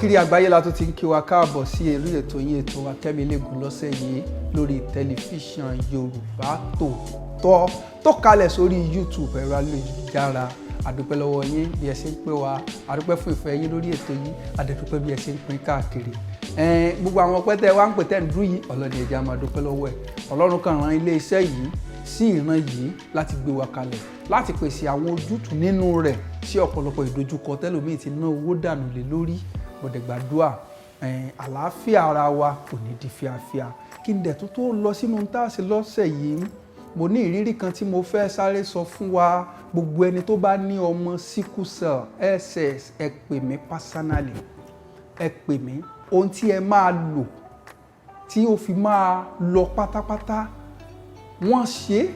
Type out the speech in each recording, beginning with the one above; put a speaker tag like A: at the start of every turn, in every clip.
A: káàkiri àgbáyé la tó ti ń kí wa káàbọ̀ sí eré ètò yín ètò Akẹ́milégun lọ́sẹ̀ yìí lórí tẹlifíṣàn Yorùbá Tòótọ́ tó kalẹ̀ sórí YouTube ẹ̀rọ ayélujára. Àdúpẹ́ lọ́wọ́ yín bí ẹ ṣe ń pè wá, àdúpẹ́ fún ìfẹ́ yín lórí ètò yìí, àdúpẹ́ bí ẹ ṣe ń pín káàkiri. Gbogbo àwọn ọpẹ́ tẹ́ wá ń pè tẹ́ ń dún yìí, Ọlọ́run ẹja máa dúpẹ́ lọ́wọ́ ẹ̀. Ọlọ́run kan rán ilé iṣẹ́ yìí sí ìran yìí láti gbé wa kalẹ̀, láti pèsè àwọn ojútùú nínú rẹ̀ sí ọ̀pọ̀lọpọ̀ ìdojúkọ tẹ́lòmíì ti ná owó dànù lé lórí. Gbàdúrà àlàáfíà ara wa kò ní di fíafíà. Kí n dẹ̀ tó lọ sínú táàsì lọ́sẹ̀ yìí, mo ní ìrírí kan tí mo fẹ́ sáré sọ fún wa. Gbogbo ẹni tó bá ní ọmọ sickle cell SS, ẹ pè mí personally, ẹ pè mí. Ohun tí ẹ máa lò tí ó fi máa lọ pátápátá, wọ́n ṣe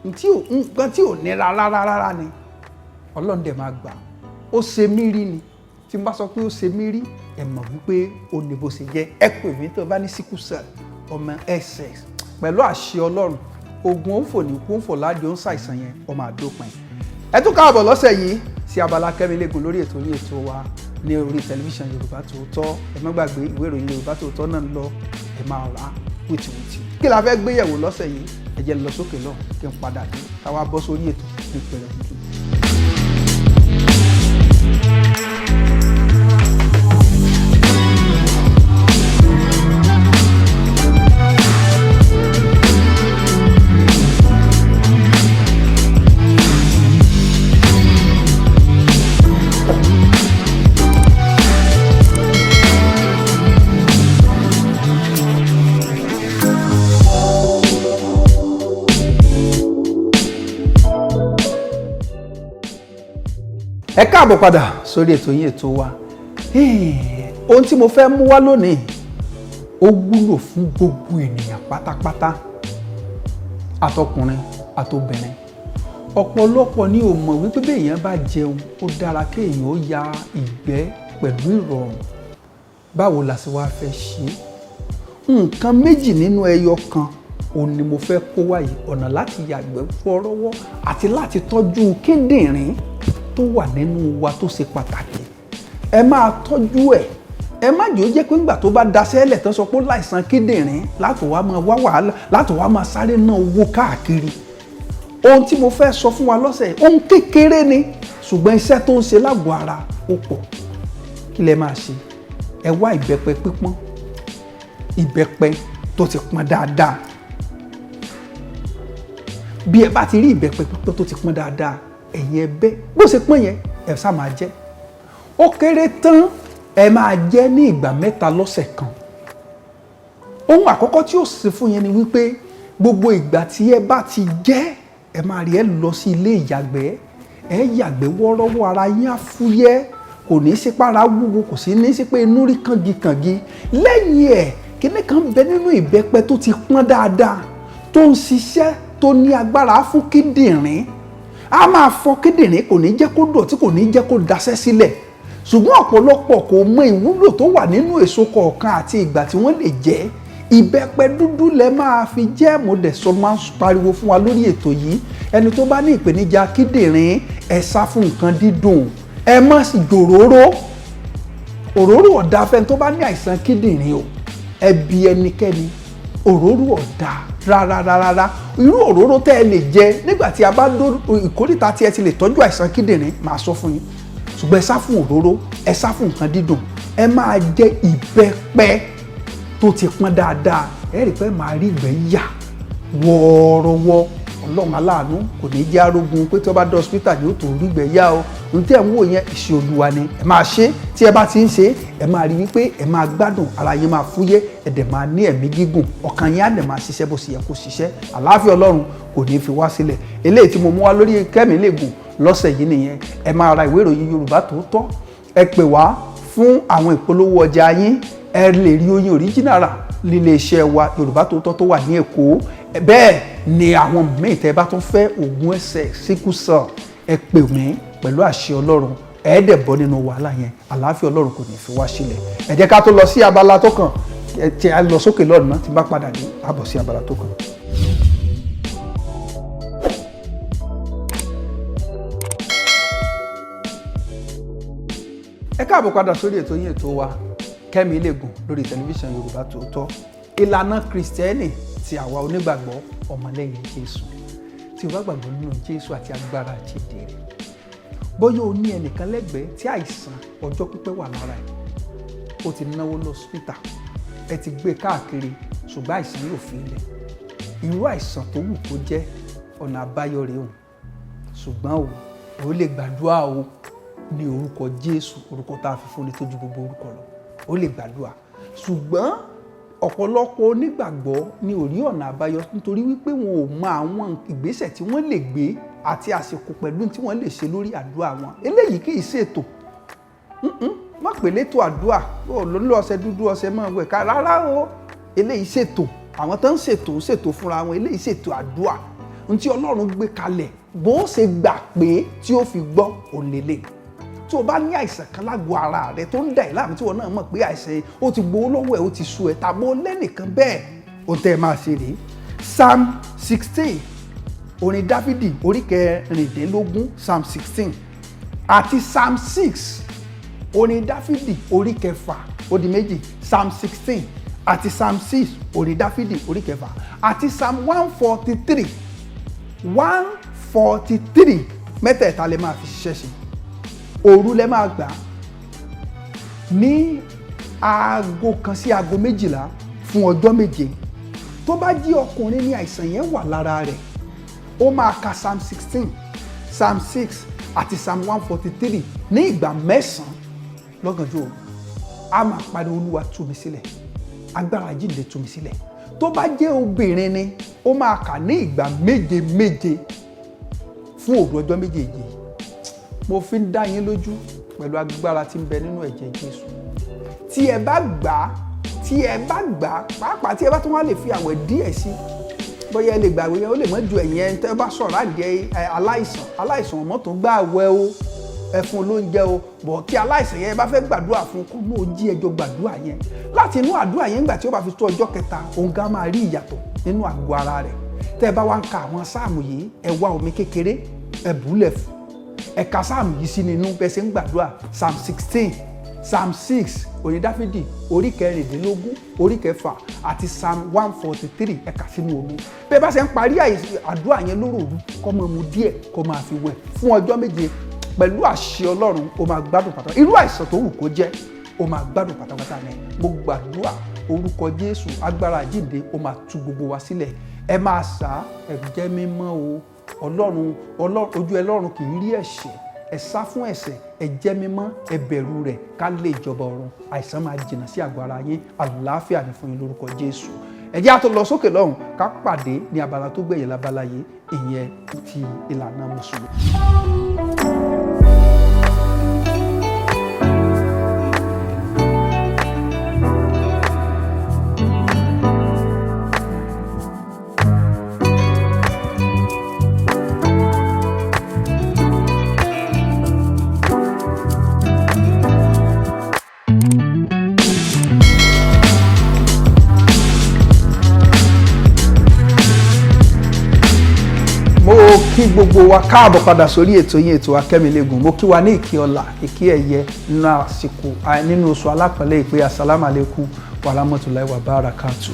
A: nǹkan tí ò nira rárá ni. Ọlọ́run dẹ̀ máa gbà. Ó ṣe mí rí ni. Tí n bá sọ pé ó ṣe mí rí, ẹ mọ̀ wípé ó ní bó ṣe jẹ́. Ẹ pè mí tó bá ní sickle cell ọmọ SS. Pẹ̀lú àṣẹ Ọlọ́run, ogun òǹfò ní kú òǹfò láàdì ó ń ṣàìsàn yẹn ó máa dópin. Ẹ tún káàbọ̀ lọ́sẹ̀ yìí sí abala Akẹ́milégun lórí ètò yín ètò wa ní orí tẹlifíṣàn Yorùbá Tòótọ́. Ẹ má gbàgbé ìwé ìròyìn Yorùbá Tòótọ́ náà ń lọ, ẹ máa rà á wìtìwìtì. Kí la fẹ́ gbéyẹ̀wò lọ́sẹ̀ yìí? Ẹ jẹ́ lọ sókè lọ kí n padà dé ká wá bọ́ sórí ètò ní pẹ̀lẹ́ tuntun. Ẹ káàbọ̀ padà sórí ètò yín ètò wa. Ohun tí mo fẹ́ mú wá lónìí ó wúlò fún gbogbo ènìyàn pátápátá, àtọkùnrin àtobìnrin. Ọ̀pọ̀lọpọ̀ ni ò mọ̀ wípé bí èèyàn bá jẹun ó dára kéèyàn ó ya ìgbẹ́ pẹ̀lú ìrọ̀rùn. Báwo la ṣe wá fẹ́ ṣe? Nǹkan méjì nínú ẹyọ kan òun ni mo fẹ́ kó wá yìí, ọ̀nà láti yàgbẹ́ fọ́rọ́wọ́ àti láti tọ́jú kíndìnrín tó wà nínú wa tó ṣe pàtàkì. Ẹ máa tọ́jú ẹ̀. Ẹ má jò jẹ́ pé nígbà tó bá daṣẹ́lẹ̀ tán sọ pé láìsàn kíndìnrín láti wá máa wá wàhálà, láti wá máa sáré ná owó káàkiri. Ohun tí mo fẹ́ sọ fún wa lọ́sẹ̀ yìí, ohun kékeré ni, ṣùgbọ́n iṣẹ́ tó ń ṣe lágọ̀ọ́ ara ó pọ̀. Kí lẹ máa ṣe? Ẹ wá ìbẹ́pẹ pípọ́n, ìbẹ́pẹ tó ti pọ́n dáadáa. Bí ẹ bá ti rí ìbẹ́pẹ pípọ́n tó ti pọ́n dáadáa, ẹ̀yin ẹbẹ́ bó ṣe pọ́n yẹn ẹ sá máa jẹ. Ó kéré tán ẹ máa jẹ ní ìgbà 3 lọ́sẹ̀ kan. Ohun àkọ́kọ́ tí ó ṣe fún yẹn ni wípé gbogbo ìgbà tí ẹ bá ti jẹ, ẹ máa rí ẹ lọ sí ilé ìyàgbẹ́, ẹ yàgbẹ́ wọ́ọ́rọ́wọ́, ara yín á fúyẹ́, kò ní í sí para wúwo, kò sí ní í sí pé inú rí kàngikàngi. Lẹ́yìn ẹ̀ kíní kan bẹ nínú ìbẹ́pẹ tó ti pọ́n dáadáa, tó ń ṣiṣẹ́, tó ní agbára fún kíndìnrín. A máa fọ kíndìnrín, kò ní jẹ́ kó dọ̀tí, kò ní jẹ́ kó daṣẹ́ sílẹ̀. Ṣùgbọ́n ọ̀pọ̀lọpọ̀ kò mọ ìwúlò tó wà nínú èso kọ̀ọ̀kan àti ìgbà tí wọ́n lè jẹ. Ìbẹ́pẹ dúdú lẹ máa fi jẹ. Mo dẹ̀ sọ máa ń pariwo fún wa lórí ètò yìí, ẹni tó bá ní ìpèníjà kíndìnrín ẹ sá fún nǹkan dídùn, ẹ má sì jòróró. Òróró ọ̀dà fẹ́ni tó bá ní àìsàn kíndìnrín o, ẹ bi ẹnikẹ́ni, òróró ọ̀dà rárá. Irú òróró tẹ́ ẹ lè jẹ nígbà tí a bá dó ìkórìtà tí ẹ ti lè tọ́jú àìsàn kíndìnrín máa sọ fún yín. Ṣùgbọ́n ẹ sá fún òróró, ẹ sá fún nǹkan dídùn, ẹ máa jẹ ìbẹ́pẹ tó ti pọ́n dáadáa. Ẹ rí pé máa rí ìgbẹ́ yà wọ́ọ́rọ́wọ́. Ọlọ́run aláàánú kò ní jẹ́ arógun pé tí wọ́n bá dé hospital yóò tó rí ìgbẹ́ yà o. Ohun tí ẹ̀ ń wò yẹn ìṣe Olúwa ni. Ẹ máa ṣe, tí ẹ bá ti ń ṣe, ẹ máa rí wípé ẹ máa gbádùn, ara yín máa fúyẹ́, ẹ dẹ̀ máa ní ẹ̀mí gígùn, ọkàn yín á dẹ̀ máa ṣiṣẹ́ bó ṣe yẹ kó ṣiṣẹ́. Àlàáfíà Ọlọ́run kò ní fi wá sílẹ̀. Eléyìí tí mo mú wá lórí Akẹ́milégun lọ́sẹ̀ yìí nìyẹn. Ẹ máa ra ìwé ìròyìn Yorùbá Tòótọ́. Ẹ pè wá fún àwọn ìpolówó ọjà yín. Ẹ lè rí oyin original rà nílé iṣẹ́ wa Yorùbá Tòótọ́ tó wà ní Èkó. Bẹ́ẹ̀ ni àwọn míì tẹ́ bá tún fẹ́ oògùn ẹsẹ̀ sickle cell, ẹ pè mí pẹ̀lú àṣẹ Ọlọ́run. Ẹ dẹ̀ bọ́ nínú wàhálà yẹn. Àlàáfíà Ọlọ́run kò ní fi wá sílẹ̀. Ẹ jẹ́ ká tó lọ sí abala tó kàn. Tí a lọ sókè lọ́nà tí bá padà dé, a bọ̀ sí abala tó kàn. Ẹ káàbọ̀ padà sórí ètò yín ètò wa Kẹ́mi Ilégun lórí tẹlifíṣàn Yorùbá Tòótọ́. Ìlànà Kristẹni ti àwa onígbàgbọ́ ọmọlẹ́yìn Jésù. Tí o bá gbàgbọ́ nínú Jésù àti agbára àjíǹde rẹ̀, bóyá o ní ẹnìkan lẹ́gbẹ̀ẹ́ tí àìsàn ọjọ́ pípẹ́ wà lára ẹ̀, ó ti náwó lọ hospital, ẹ ti gbé káàkiri ṣùgbọ́n àìsàn yóò fi ilẹ̀. Irú àìsàn tó wù kó jẹ́, ọ̀nà àbáyọ rèé o. Ṣùgbọ́n o lè gbàdúrà o ní orúkọ Jésù, orúkọ tá a fi fúnni tó ju gbogbo orúkọ lọ. O lè gbàdúrà. Ṣùgbọ́n ọ̀pọ̀lọpọ̀ onígbàgbọ́ ní ò rí ọ̀nà àbáyọ nítorí wípé wọn ò mọ àwọn ìgbésẹ̀ tí wọ́n lè gbé àti àsìkò pẹ̀lú tí wọ́n lè ṣe lórí àdúrà wọn. Eléyìí kì í ṣètò. Má pè létò àdúrà ó ló ń lo ọṣẹ dúdú ọṣẹ mọ́ wẹ̀ ká rárá o. Eléyìí ṣètò. Àwọn tó ń ṣètò fúnra wọn. Eléyìí ṣètò àdúrà. Ohun tí Ọlọ́run gbé kalẹ̀ bó ṣe gbà pé tí ó fi gbọ́ òlélẹ̀. Tí o bá ní àìsàn kan lágọ̀ọ́ ara rẹ tó ń dà ẹ́ láàmú tí wọn náà mọ̀ pé àìsàn ó ti gbowó lọ́wọ́ ẹ̀ ó ti sú ẹ̀ tàbí ó lẹ́nìkan bẹ́ẹ̀ ó tẹ́ ẹ máa ṣe rèé. Psalm 16 orin Dáfídì orí kẹrìndínlógún Psalm 16 àti Psalm 6 orin Dáfídì orí kẹfà ó di méjì Psalm 16 àti Psalm 6 orin Dáfídì orí kẹfà àti Psalm 143 mẹ́tẹ̀ẹ̀ta lè máa fi ṣiṣẹ́ sí. Òru lẹ máa gbà ní aago kan sí aago 12 fún ọjọ́ 7. Tó bá jí ọkùnrin ní àìsàn yẹn wà lára rẹ̀, ó máa ka Psalm 16, Psalm 6 àti Psalm 143 ní ìgbà 9 lọ́gànjọ́ òru. A máa pariwo Olúwa tú mi sílẹ̀, agbára àjíǹde tú mi sílẹ̀. Tó bá jẹ́ obìnrin ni, ó máa kà ní ìgbà 7 fún òru ọjọ́ 7. Mo fi ń dá yín lójú pẹ̀lú agbára tí ń bẹ nínú ẹ̀jẹ̀ Jésù. Tí ẹ bá gbà, pàápàá tí ẹ bá tún wá lè fi àwẹ̀ díẹ̀ sí, bóyá ẹ lè gbàgbé yẹn ó lè mọ́ ju ẹ̀yìn ẹni tẹ́ bá sọ̀rọ̀ àdìẹ aláìsàn ọmọ tó gbà àwẹ̀ o, ẹ fún olóúnjẹ o, bọ̀ kí aláìsàn yẹn bá fẹ́ gbàdúrà fún kó mú ojí ẹjọ́ gbàdúrà yẹn. Láti inú àdúrà yẹn nígbà tí ó bá fi tó ọjọ́ 3, òun gan máa rí ìyàtọ̀ nínú àgọ́ ara rẹ̀. Tẹ́ ẹ bá wá ń ka àwọn sáàmù yìí, ẹ wá omi kékeré, ẹ bùúlẹ̀ fún. Ẹ ka sáàmù yìí sí nínú bẹ́ẹ̀ ṣe ń gbàdúrà. Psalm 16, Psalm 6 orin Dáfídì orí kẹrìndínlógún orí kẹfà àti Psalm 143 ẹ kà sínú omi. Bẹ́ẹ̀ bá ṣe ń parí àdúrà yẹn lóròrú, kó máa mu díẹ̀ kó máa fi wẹ̀ fún ọjọ́ 7 pẹ̀lú àṣẹ Ọlọ́run. Ó máa gbádùn pátápátá. Irú àìsàn tó wù kó jẹ́, ó máa gbádùn pátápátá ni. Mo gbàdúrà orúkọ Jésù, agbára àjíǹde ó máa tú gbogbo wa sílẹ̀. Ẹ máa sá, ẹ jẹ́ mímọ́ o. Ọlọ́run ojú Ọlọ́run kì í rí ẹ̀ṣẹ̀. Ẹ sá fún ẹ̀ṣẹ̀, ẹ jẹ́ mímọ́, ẹ bẹ̀rù rẹ̀ ká lè jọba ọ̀run. Àìsàn máa jìnnà sí àgọ́ ara yín. Àlàáfíà ni fún yín lórúkọ Jésù. Ẹ jẹ́ á tó lọ sókè lọ́hùn ká pàdé ní abala tó gbẹ̀yìn lábala yìí, ìyẹn ti ìlànà Mùsùlùmí. Kí gbogbo wa káàbọ̀ padà sórí ètò yín, ètò wa Kẹ́mi Ilégun. Mo kí wa ní ìkí ọlá, ìkí ẹ̀yẹ nínú oṣù alápẹ̀lẹ́ ìpè assalamu alaikum wa rahmatullahi wa barakatuh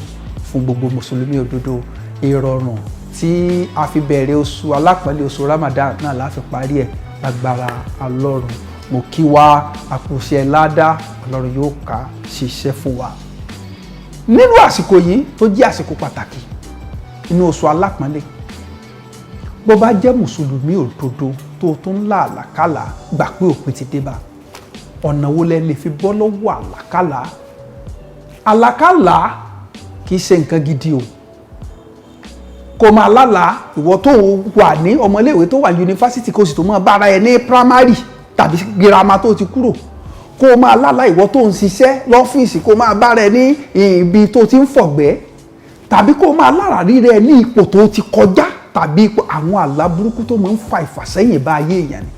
A: fún gbogbo mùsùlùmí òdodo. Ìrọ̀rùn tí a fi bẹ̀rẹ̀ oṣù alápẹ̀lẹ́ oṣù Ramadan náà la fi parí ẹ̀ lágbára Ọlọ́run. Mo kí wa àkùṣe ládá, Ọlọ́run yóò ká ṣiṣẹ́ fún wa. Nínú àsìkò yìí tó jẹ́ àsìkò pàtàkì inú oṣù alápẹ̀lẹ́, bó bá jẹ́ mùsùlùmí òdodo tó tún lá àlàkálà, gbà pé òpin ti dé bá. Ọ̀nà wo lẹ lè fi bọ́ lọ́wọ́ àlàkálà? Àlàkálà kìí ṣe nǹkan gidi o. Kò máa lálàá ìwọ tó wà ní ọmọléèwé tó wà yunifásitì kó sì tó máa bára ẹ ní primary tàbí girama tó ti kúrò. Kó máa lálàá ìwọ tó ń ṣiṣẹ́ lọ́fíìsì kó máa bára ẹ ní ibi tó ti ń fọ̀gbẹ́, tàbí kó máa lára rí rẹ ní ipò tó ti kọjá, tàbí àwọn àlá burúkú tó máa ń fa ìfàsẹ́yìn bá ayé èèyàn ni.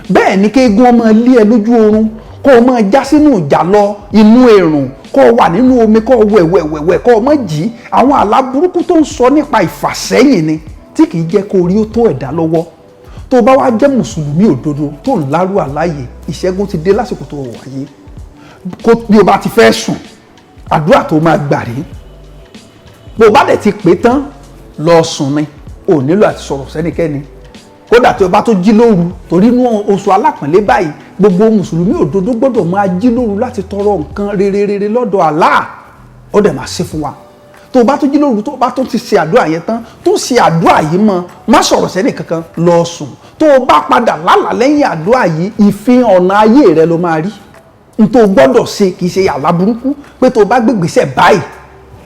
A: Bẹ́ẹ̀ ni kéegun ọmọ lé ẹ lójú oorun, kó o máa já sínú ìjà lọ inú ẹ̀rùn, kó o wà nínú omi, kó o wẹ̀wẹ̀wẹ̀wẹ̀, kó o máa jí. Àwọn àlá burúkú tó ń sọ nípa ìfàsẹ́yìn ni tí kì í jẹ́ kó rí ó tó ẹ̀dá lọ́wọ́. Tó bá wá jẹ́ mùsùlùmí òdodo tó ń lárú àláyé, ìṣẹ́gun ti dé lásìkò tó wáyé. bí o bá ti fẹ́ sùn àdúrà tó máa gbà rí bó o bá dẹ̀ ti pè tán lọ sùn ni ò nílò àti sọ̀rọ̀ sẹ́nikẹ́ni kódà tí o bá tó jí lóru torí inú oṣù alápọ̀nlé báyìí gbogbo mùsùlùmí òdodo gbọ́dọ̀ máa jí lóru láti tọrọ nǹkan rere lọ́dọ̀ Allah ó dẹ̀ máa ṣe fún wa tó o bá tó jí lóru tó o bá tó ti ṣe àdúrà yẹn tán tó ṣe àdúrà yìí mọ́ má sọ̀rọ̀ sẹ́ni kankan lọ sùn tó o bá padà lálàá lẹ́yìn àdúrà yìí ìfihàn ọ̀nà ayé rẹ ló máa rí n tó o gbọ́dọ̀ ṣe kì í ṣe àlá burúkú pé tó o bá gbégbèsè báyìí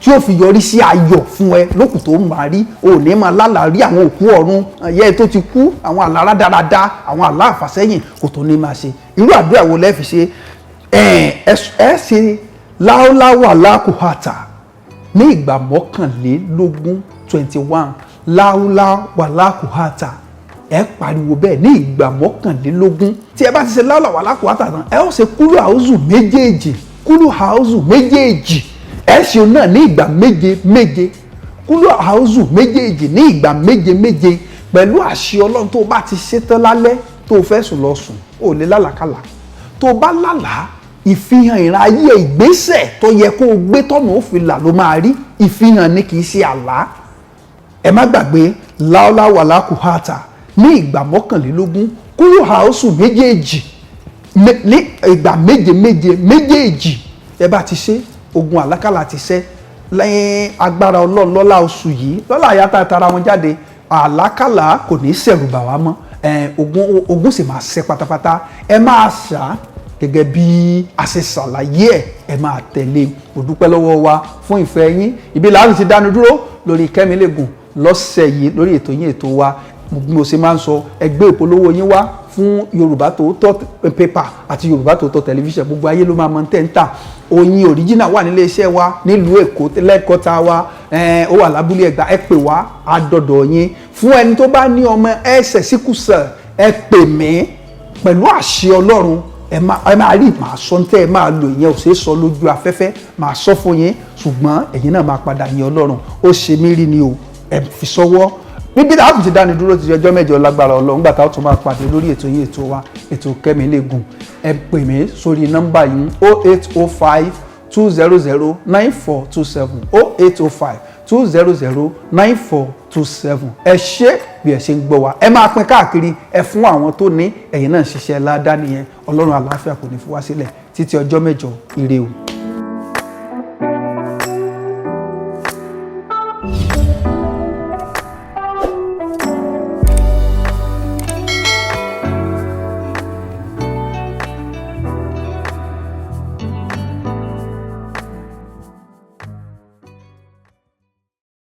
A: tí ó fi yọrí sí ayọ̀ fún ẹ lókùn tó máa rí o ní máa lálàá rí àwọn òkú ọ̀run ẹ̀yẹ́ tó ti kú àwọn àlá rádaràda àwọn àlá àfàsẹ́yìn kò tó ní máa ṣe irú àdúrà wo lẹ́ fi ṣe ẹ ṣe láúláwà alákùhàtà ní ìgbà mọ́kànlélógún 21 láúláwà alákùhàtà ẹ pariwo bẹ́ẹ̀ ní ìgbà mọ́kànlélógún tí ẹ bá ti ṣe láúláwà alákùhàtà tán ẹ ó ṣe kúlù àúzù méjèèjì ẹ ṣe náà ní ìgbà méje kúlù àúzù méjèèjì ní ìgbà méje pẹ̀lú àṣẹ Ọlọ́run tó o bá ti ṣe tán lálẹ́ tó o fẹ́ sùn lọ sùn ó lè lálàkàlà tó o bá lálàá ìfihàn ìran ayé ìgbésẹ̀ tó yẹ kó o gbé tọ́nà ó fi là ló máa rí ìfihàn ni kì í ṣe àlá ẹ má gbàgbé láúláwà lákùhàtà ní ìgbà mọ́kànlélógún kúlù àúzù méjèèjì ní ìgbà méjèèjì ẹ bá ti ṣe ogun àlákàlà ti ṣẹ́ lẹ́yìn agbára Ọlọ́run lọ́lá oṣù yìí lọ́lá àyàtà tara wọn jáde àlákàlà kò ní ṣẹ̀rù bà wá mọ́ ogun sì máa ṣẹ́ pátápátá ẹ máa ṣá gẹ́gẹ́ bí a ṣe ṣàlàyé ẹ máa tẹ̀lé mo dúpẹ́ lọ́wọ́ wa fún ìfẹ́ yín ibi láti ti dánu dúró lórí Kẹ́mi Léegun lọ́sẹ̀ yìí lórí ètò yín ètò wa bí mo ṣe máa ń sọ ẹgbẹ́ ìpolówó yín wá fún Yorùbá Tòótọ́ pépà àti Yorùbá Tòótọ́ tẹlifíṣàn gbogbo ayé ló máa mọ tẹ́ ń tà oyin original wà nílé iṣẹ́ wa nílùú Èkó lẹ́kọ̀ọ́ta wa ó wà lábúlé Ẹ̀gbá ẹ pè wá àdọ̀dọ̀ yín fún ẹni tó bá ní ọmọ ẹsẹ̀ síkùsẹ̀ ẹ pè mí pẹ̀lú àṣẹ Ọlọ́run ẹ máa rí màá sọ ní tẹ́ ẹ máa lò ìyẹn ò ṣeé sọ lójú afẹ́fẹ́ màá sọ fún yín ṣùgbọ́n ẹ̀yin náà máa padà yin Ọlọ́run ó ṣe mí rí ni o ẹ fi sọ́wọ́ níbi tí a tún ti dáni dúró ti ọjọ́ mẹ́jọ lágbára Ọlọ́run gbà tá a tún máa pàdé lórí ètò yìí ètò wa ètò Kẹ́mi Léegun ẹ pè mí sórí nọ́mbà yìí 0805 200 9427 0805 200 9427 ẹ ṣé bí ẹ ṣe ń gbọ́ wa ẹ máa pín káàkiri ẹ fún àwọn tó ní ẹ̀yin náà ṣiṣẹ́ ládàá nìyẹn Ọlọ́run àlàáfíà kò ní fi wá sílẹ̀ títí ọjọ́ mẹ́jọ ire o.